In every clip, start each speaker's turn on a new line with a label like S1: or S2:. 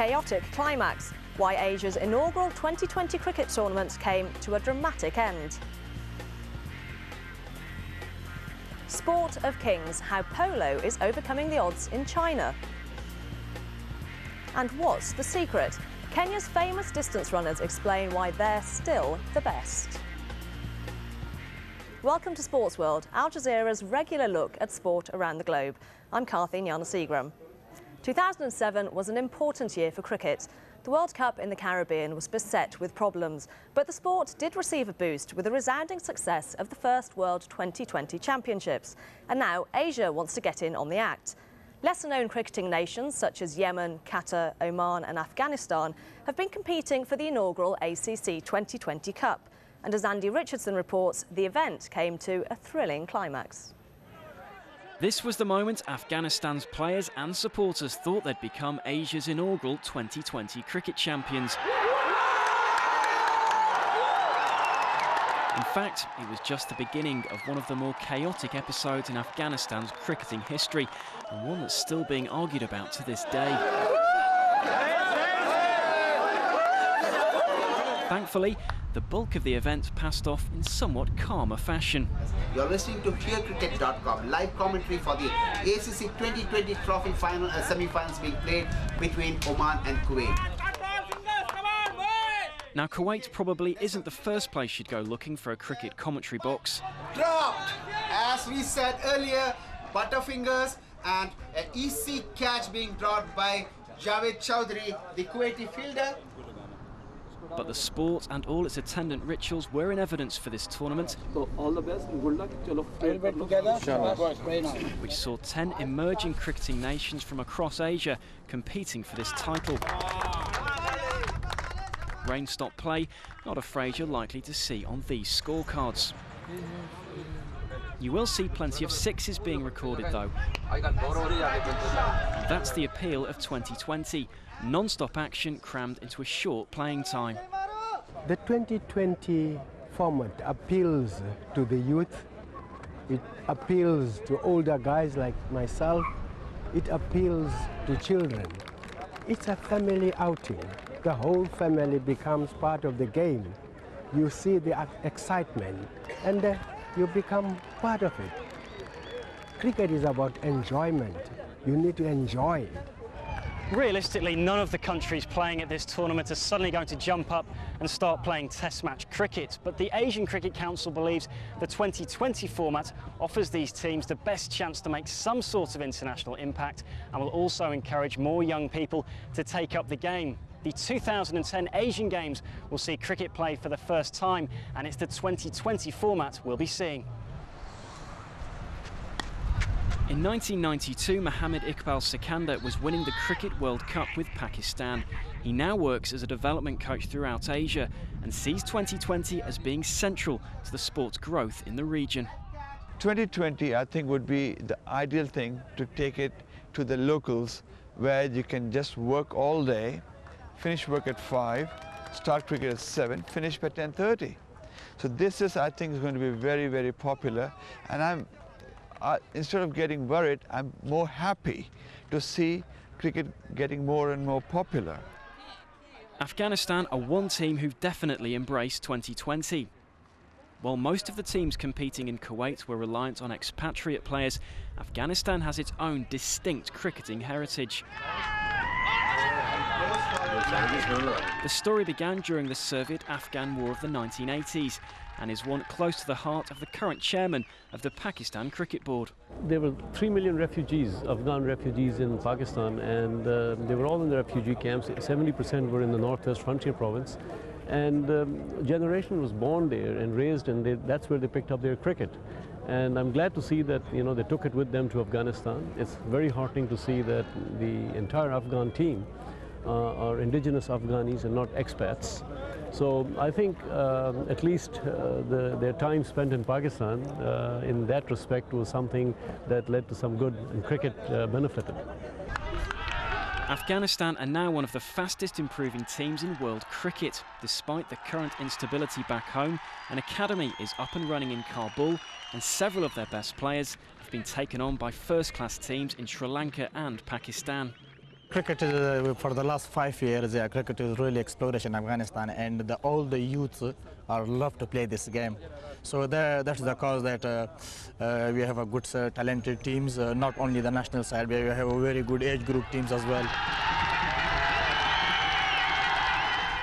S1: chaotic climax, why Asia's inaugural 2020 cricket tournament came to a dramatic end. Sport of Kings, how polo is overcoming the odds in China. And what's the secret? Kenya's famous distance runners explain why they're still the best. Welcome to Sportsworld, Al Jazeera's regular look at sport around the globe. I'm Karthi Gnanasegaram. 2007 was an important year for cricket. The World Cup in the Caribbean was beset with problems, but the sport did receive a boost with the resounding success of the first World 2020 Championships. And now Asia wants to get in on the act. Lesser-known cricketing nations such as Yemen, Qatar, Oman and Afghanistan have been competing for the inaugural ACC 2020 Cup. And as Andy Richardson reports, the event came to a thrilling climax.
S2: This was the moment Afghanistan's players and supporters thought they'd become Asia's inaugural 2020 cricket champions. In fact, it was just the beginning of one of the more chaotic episodes in Afghanistan's cricketing history, and one that's still being argued about to this day. Thankfully, the bulk of the event passed off in somewhat calmer fashion.
S3: You're listening to HearCricket.com, live commentary for the ACC 2020 Trophy final and semi-finals being played between Oman and Kuwait.
S2: Now, Kuwait probably isn't the first place you'd go looking for a cricket commentary box.
S3: Dropped! As we said earlier, butterfingers and an easy catch being dropped by Javed Chowdhury, the Kuwaiti fielder.
S2: But the sport and all its attendant rituals were in evidence for this tournament,
S4: So all the best and good luck.
S2: which saw 10 emerging cricketing nations from across Asia competing for this title. Rain stopped play, not a phrase you're likely to see on these scorecards. You will see plenty of sixes being recorded though. And that's the appeal of 2020. Non-stop action crammed into a short playing time.
S5: The 2020 format appeals to the youth, it appeals to older guys like myself, it appeals to children. It's a family outing. The whole family becomes part of the game. You see the excitement and you become part of it. Cricket is about enjoyment. You need to enjoy it.
S6: Realistically, none of the countries playing at this tournament are suddenly going to jump up and start playing test match cricket. But the Asian Cricket Council believes the 2020 format offers these teams the best chance to make some sort of international impact and will also encourage more young people to take up the game. The 2010 Asian Games will see cricket played for the first time, and it's the 2020 format we'll be seeing.
S2: In 1992, Mohammad Iqbal Sikandar was winning the Cricket World Cup with Pakistan. He now works as a development coach throughout Asia and sees 2020 as being central to the sport's growth in the region.
S7: 2020, I think, would be the ideal thing to take it to the locals, where you can just work all day, finish work at 5, start cricket at 7, finish by 10:30. So this is, I think, is going to be very, very popular, and instead of getting worried, I'm more happy to see cricket getting more and more popular.
S2: Afghanistan are one team who've definitely embraced 2020. While most of the teams competing in Kuwait were reliant on expatriate players, Afghanistan has its own distinct cricketing heritage. The story began during the Soviet-Afghan War of the 1980s and is one close to the heart of the current chairman of the Pakistan Cricket Board.
S4: There were 3 million refugees, Afghan refugees in Pakistan, and they were all in the refugee camps. 70% were in the northwest frontier province. And a generation was born there and raised, and that's where they picked up their cricket. And I'm glad to see that, they took it with them to Afghanistan. It's very heartening to see that the entire Afghan team are indigenous Afghanis and not expats. So I think at least their time spent in Pakistan in that respect was something that led to some good, and cricket benefited.
S2: Afghanistan are now one of the fastest improving teams in world cricket. Despite the current instability back home, an academy is up and running in Kabul, and several of their best players have been taken on by first-class teams in Sri Lanka and Pakistan.
S8: Cricket is, for the last 5 years, cricket is really exploded in Afghanistan, and all the youths are love to play this game. So that's the cause that we have a good talented teams, not only the national side, but we have a very good age group teams as well.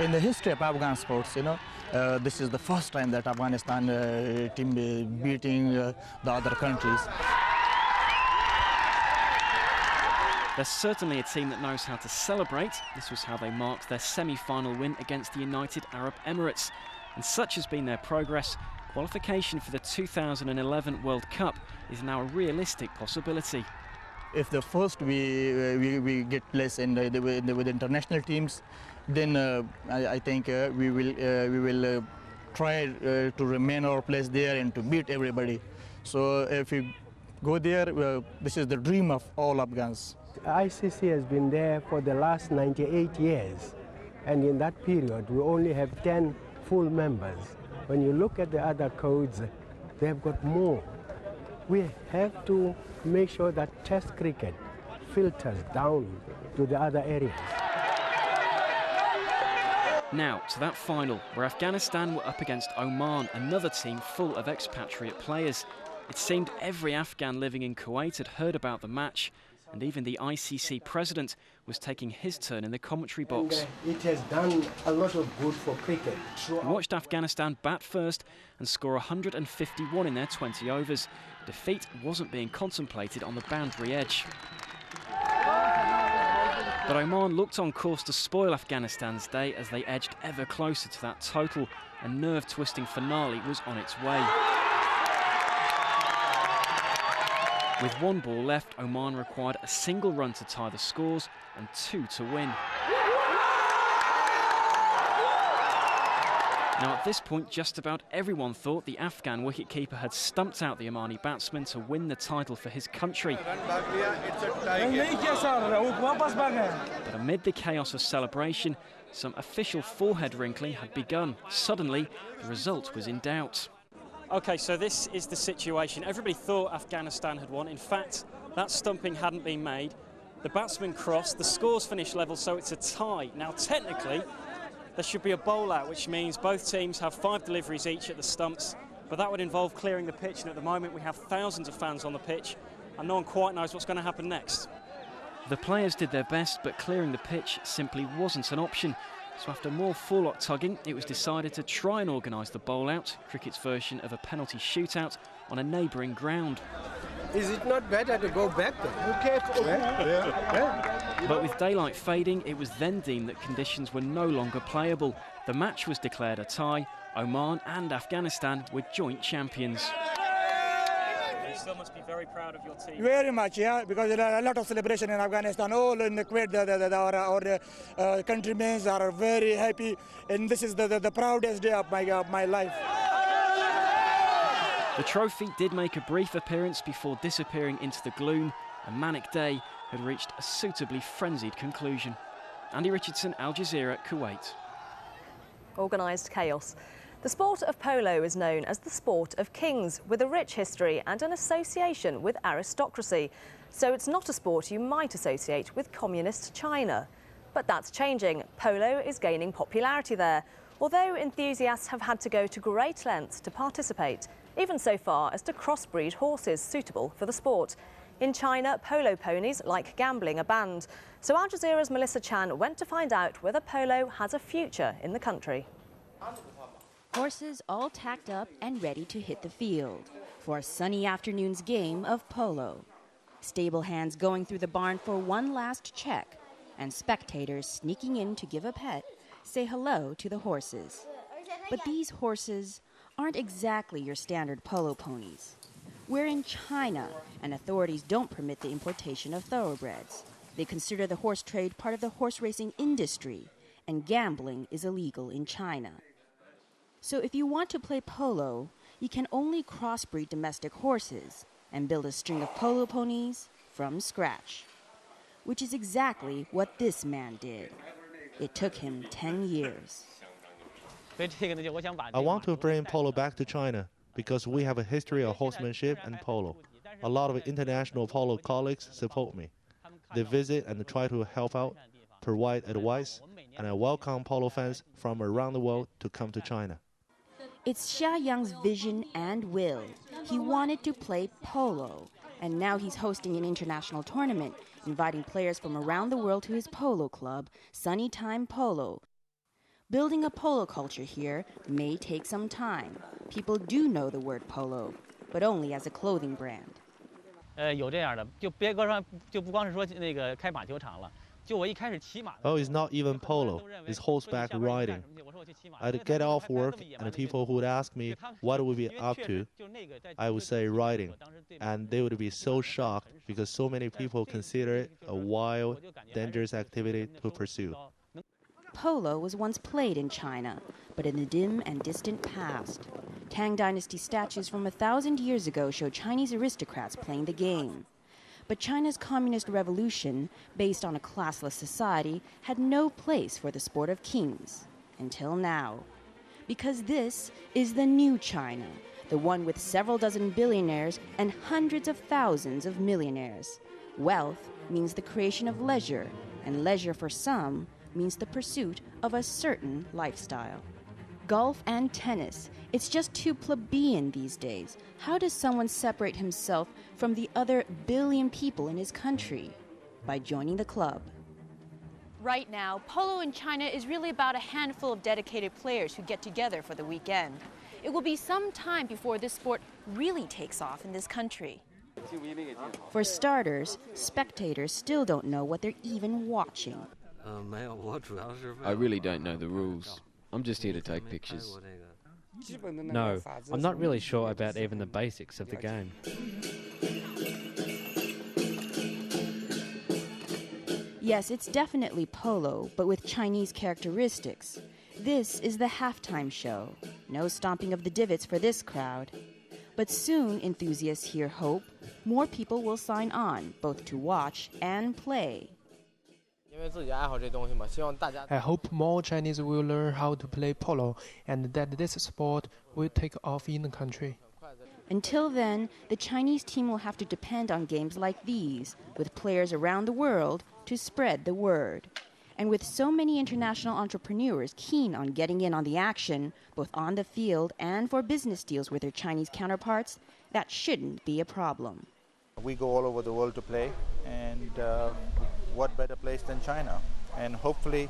S8: In the history of Afghan sports, this is the first time that Afghanistan team beating the other countries.
S2: They're certainly a team that knows how to celebrate. This was how they marked their semi-final win against the United Arab Emirates. And such has been their progress, qualification for the 2011 World Cup is now a realistic possibility.
S8: If the first we get place with international teams, then I think we will try to remain our place there and to beat everybody. So if we go there, this is the dream of all Afghans.
S5: ICC has been there for the last 98 years, and in that period we only have 10 full members. When you look at the other codes, they have got more. We have to make sure that Test cricket filters down to the other areas.
S2: Now to that final, where Afghanistan were up against Oman, another team full of expatriate players. It seemed every Afghan living in Kuwait had heard about the match, and even the ICC president was taking his turn in the commentary box.
S5: It has done a lot of good for cricket.
S2: He watched Afghanistan bat first and score 151 in their 20 overs. Defeat wasn't being contemplated on the boundary edge. But Oman looked on course to spoil Afghanistan's day as they edged ever closer to that total. A nerve-twisting finale was on its way. With one ball left, Oman required a single run to tie the scores and 2 to win. Now at this point, just about everyone thought the Afghan wicketkeeper had stumped out the Omani batsman to win the title for his country. But amid the chaos of celebration, some official forehead wrinkling had begun. Suddenly, the result was in doubt.
S6: OK, so this is the situation. Everybody thought Afghanistan had won. In fact, that stumping hadn't been made. The batsman crossed, the scores finished level, so it's a tie. Now, technically, there should be a bowl out, which means both teams have 5 deliveries each at the stumps, but that would involve clearing the pitch, and at the moment we have thousands of fans on the pitch, and no one quite knows what's going to happen next.
S2: The players did their best, but clearing the pitch simply wasn't an option. So after more forelock tugging, it was decided to try and organise the bowl-out, cricket's version of a penalty shootout, on a neighbouring ground.
S5: Is it not better to go back there?
S2: But with daylight fading, it was then deemed that conditions were no longer playable. The match was declared a tie. Oman and Afghanistan were joint champions.
S6: You still must be very proud of your team.
S9: Very much, yeah, because there are a lot of celebration in Afghanistan. All in the Kuwait, our countrymen are very happy, and this is the proudest day of my life.
S2: The trophy did make a brief appearance before disappearing into the gloom. A manic day had reached a suitably frenzied conclusion. Andy Richardson, Al Jazeera, Kuwait.
S1: Organised chaos. The sport of polo is known as the sport of kings, with a rich history and an association with aristocracy. So it's not a sport you might associate with communist China. But that's changing. Polo is gaining popularity there, although enthusiasts have had to go to great lengths to participate, even so far as to crossbreed horses suitable for the sport. In China, polo ponies, like gambling, are banned. So Al Jazeera's Melissa Chan went to find out whether polo has a future in the country.
S10: Horses all tacked up and ready to hit the field for a sunny afternoon's game of polo. Stable hands going through the barn for one last check, and spectators sneaking in to give a pet say hello to the horses. But these horses aren't exactly your standard polo ponies. We're in China, and authorities don't permit the importation of thoroughbreds. They consider the horse trade part of the horse racing industry, and gambling is illegal in China. So if you want to play polo, you can only crossbreed domestic horses and build a string of polo ponies from scratch, which is exactly what this man did. It took him 10 years.
S11: I want to bring polo back to China because we have a history of horsemanship and polo. A lot of international polo colleagues support me. They visit and try to help out, provide advice, and I welcome polo fans from around the world to come to China.
S10: It's Xia Yang's vision and will. He wanted to play polo, and now he's hosting an international tournament, inviting players from around the world to his polo club, Sunny Time Polo. Building a polo culture here may take some time. People do know the word polo, but only as a clothing brand.
S12: 有这样的，就别搁上，就不光是说那个开马球场了。就我一开始骑马。
S11: Oh, it's not even polo. It's horseback riding. I'd get off work, and the people who would ask me what would we be up to, I would say riding, and they would be so shocked because so many people consider it a wild, dangerous activity to pursue.
S10: Polo was once played in China, but in the dim and distant past. Tang Dynasty statues from 1,000 years ago show Chinese aristocrats playing the game. But China's communist revolution, based on a classless society, had no place for the sport of kings, until now. Because this is the new China, the one with several dozen billionaires and hundreds of thousands of millionaires. Wealth means the creation of leisure, and leisure for some means the pursuit of a certain lifestyle. Golf and tennis, it's just too plebeian these days. How does someone separate himself from the other billion people in his country? By joining the club.
S13: Right now, polo in China is really about a handful of dedicated players who get together for the weekend. It will be some time before this sport really takes off in this country.
S10: For starters, spectators still don't know what they're even watching.
S14: I really don't know the rules. I'm just here to take pictures.
S15: No, I'm not really sure about even the basics of the game.
S10: Yes, it's definitely polo, but with Chinese characteristics. This is the halftime show. No stomping of the divots for this crowd. But soon, enthusiasts here hope, more people will sign on, both to watch and play.
S16: I hope more Chinese will learn how to play polo and that this sport will take off in the country.
S10: Until then, the Chinese team will have to depend on games like these, with players around the world, to spread the word. And with so many international entrepreneurs keen on getting in on the action, both on the field and for business deals with their Chinese counterparts, that shouldn't be a problem.
S17: We go all over the world to play, and what better place than China? And hopefully,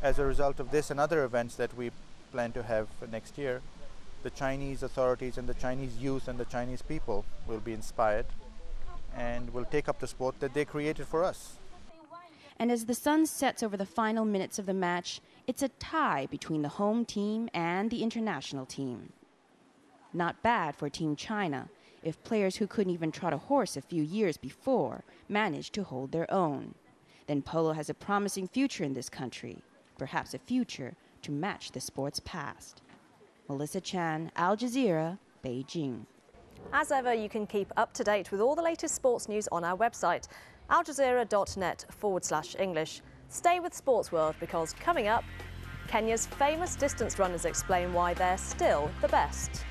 S17: as a result of this and other events that we plan to have for next year, the Chinese authorities and the Chinese youth and the Chinese people will be inspired and will take up the sport that they created for us.
S10: And as the sun sets over the final minutes of the match, it's a tie between the home team and the international team. Not bad for Team China, if players who couldn't even trot a horse a few years before managed to hold their own. Then polo has a promising future in this country, perhaps a future to match the sport's past. Melissa Chan, Al Jazeera, Beijing.
S1: As ever, you can keep up to date with all the latest sports news on our website, aljazeera.net/English. Stay with Sportsworld because coming up, Kenya's famous distance runners explain why they're still the best.